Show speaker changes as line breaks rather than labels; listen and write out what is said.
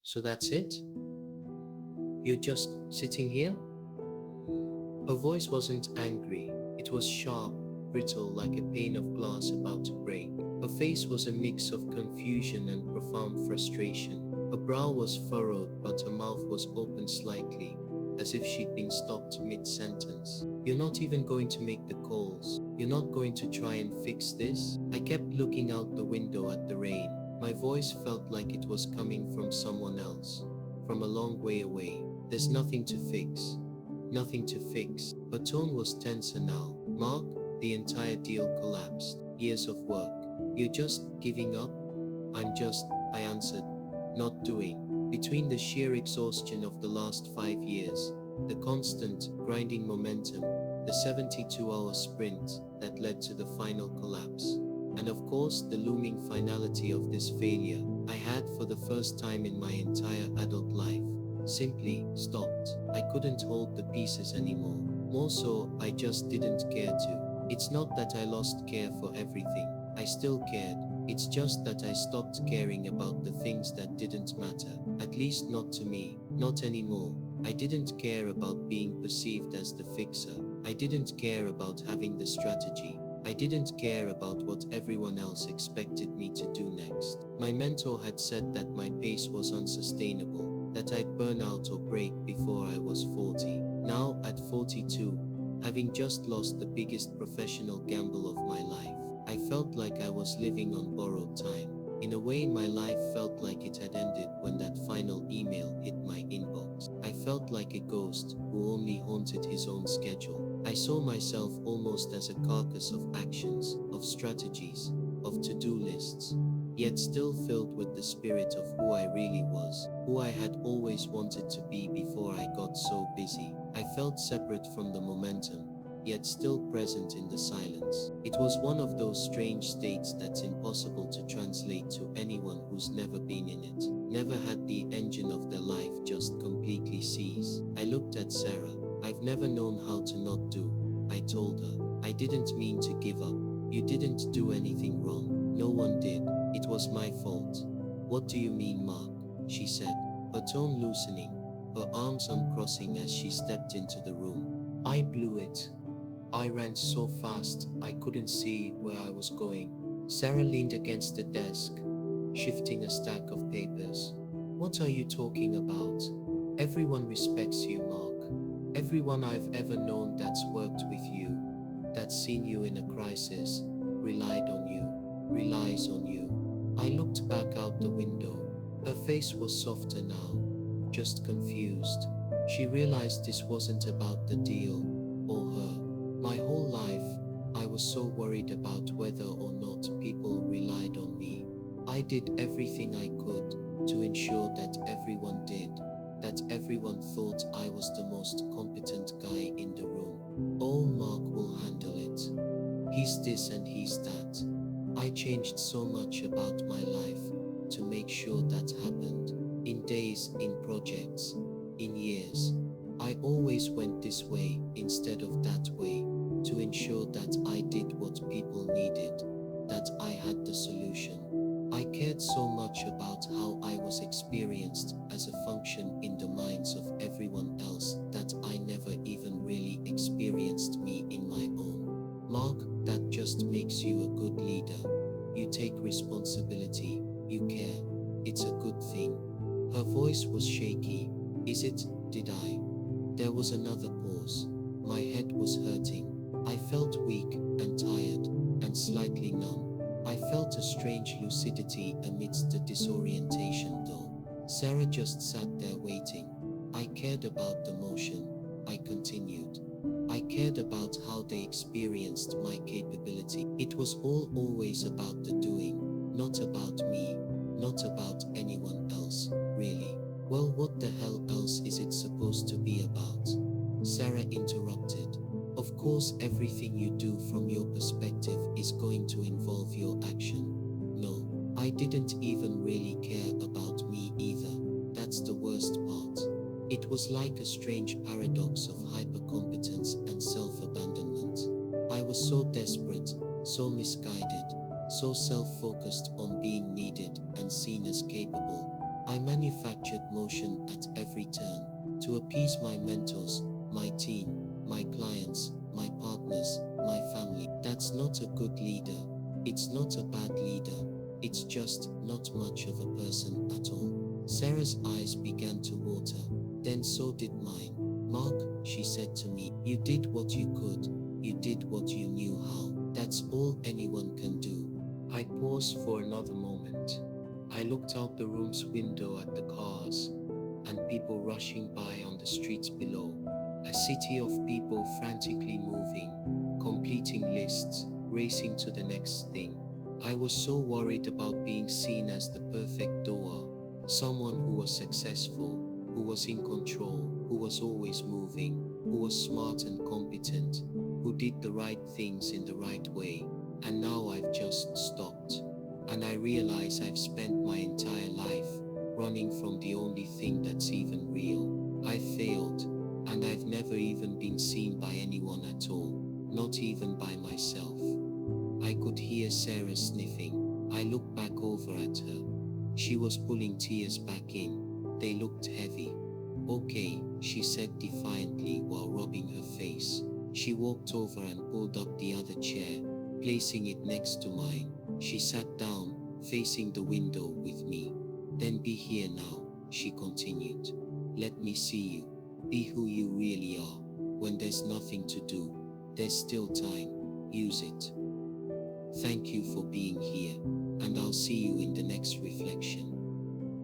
So that's it? You're just sitting here? Her voice wasn't angry, it was sharp, brittle like a pane of glass about to break. Her face was a mix of confusion and profound frustration. Her brow was furrowed, but her mouth was open slightly, as if she'd been stopped mid-sentence. You're not even going to make the calls. You're not going to try and fix this? I kept looking out the window at the rain. My voice felt like it was coming from someone else, from a long way away. There's nothing to fix. Nothing to fix. Her tone was tenser now. Mark, the entire deal collapsed. Years of work. You're just giving up? I answered, not doing. Between the sheer exhaustion of the last 5 years, the constant, grinding momentum, the 72-hour sprint that led to the final collapse, and of course the looming finality of this failure, I had for the first time in my entire adult life simply stopped. I couldn't hold the pieces anymore. More so, I just didn't care to. It's not that I lost care for everything. I still cared. It's just that I stopped caring about the things that didn't matter. At least not to me. Not anymore. I didn't care about being perceived as the fixer. I didn't care about having the strategy. I didn't care about what everyone else expected me to do next. My mentor had said that my pace was unsustainable, that I'd burn out or break before I was 40. Now, at 42, having just lost the biggest professional gamble of my life, I felt like I was living on borrowed time. In a way, my life felt like it had ended when that final email hit my inbox. I felt like a ghost who only haunted his own schedule. I saw myself almost as a carcass of actions, of strategies, of to-do lists, yet still filled with the spirit of who I really was, who I had always wanted to be before I got so busy. I felt separate from the momentum, yet still present in the silence. It was one of those strange states that's impossible to translate to anyone who's never been in it, never had the engine of their life just completely seize. I looked at Sarah. I've never known how to not do, I told her. I didn't mean to give up. You didn't do anything wrong. No one did. It was my fault. What do you mean, Mark? She said, her tone loosening, her arms uncrossing as she stepped into the room. I blew it. I ran so fast I couldn't see where I was going. Sarah leaned against the desk, shifting a stack of papers. What are you talking about? Everyone respects you, Mark. Everyone I've ever known that's worked with you, that's seen you in a crisis, relied on you, relies on you. I looked back out the window. Her face was softer now, just confused. She realized this wasn't about the deal or her. My whole life, I was so worried about whether or not people relied on me. I did everything I could to ensure that everyone did, that everyone thought I was the most competent guy in the room. Oh, Mark will handle it. He's this and he's that. I changed so much about my life to make sure that happened. In days, in projects, in years. I always went this way instead of that way to ensure that I did what people needed, that I had the solution. I cared so much about how I was experienced as a function in the minds of everyone else that I never even really experienced me in my own. Mark, that just makes you a good leader. You take responsibility, you care. It's a good thing. Her voice was shaky. Is it? Did I? There was another pause. My head was hurting. I felt weak and tired and slightly numb. I felt a strange lucidity amidst the disorientation though. Sarah just sat there waiting. I cared about the motion. I continued. I cared about how they experienced my capability. It was all always about the doing, not about me, not about anyone else, really. Well, what the hell else is it supposed to be about? Sarah interrupted. Of course, everything you do from your perspective is going to involve your action. No, I didn't even really care about me either. That's the worst part. It was like a strange paradox of hypercompetence and self-abandonment. I was so desperate, so misguided, so self-focused on being needed and seen as capable, I manufactured motion at every turn to appease my mentors, my team, my clients, my partners, my family. That's not a good leader. It's not a bad leader. It's just not much of a person at all. Sarah's eyes began to water. Then so did mine. Mark, she said to me, you did what you could. You did what you knew how. That's all anyone can do. I paused for another moment. I looked out the room's window at the cars and people rushing by on the streets below. A city of people frantically moving, completing lists, racing to the next thing. I was so worried about being seen as the perfect doer, someone who was successful, who was in control, who was always moving, who was smart and competent, who did the right things in the right way. And now I've just stopped. And I realize I've spent my entire life running from the only thing that's even real. I failed, and I've never even been seen by anyone at all, not even by myself. I could hear Sarah sniffing. I looked back over at her. She was pulling tears back in. They looked heavy. Okay, she said defiantly while rubbing her face. She walked over and pulled up the other chair, placing it next to mine. She sat down, facing the window with me. Then be here now, she continued. Let me see you. Be who you really are. When there's nothing to do, there's still time. Use it. Thank you for being here, and I'll see you in the next reflection.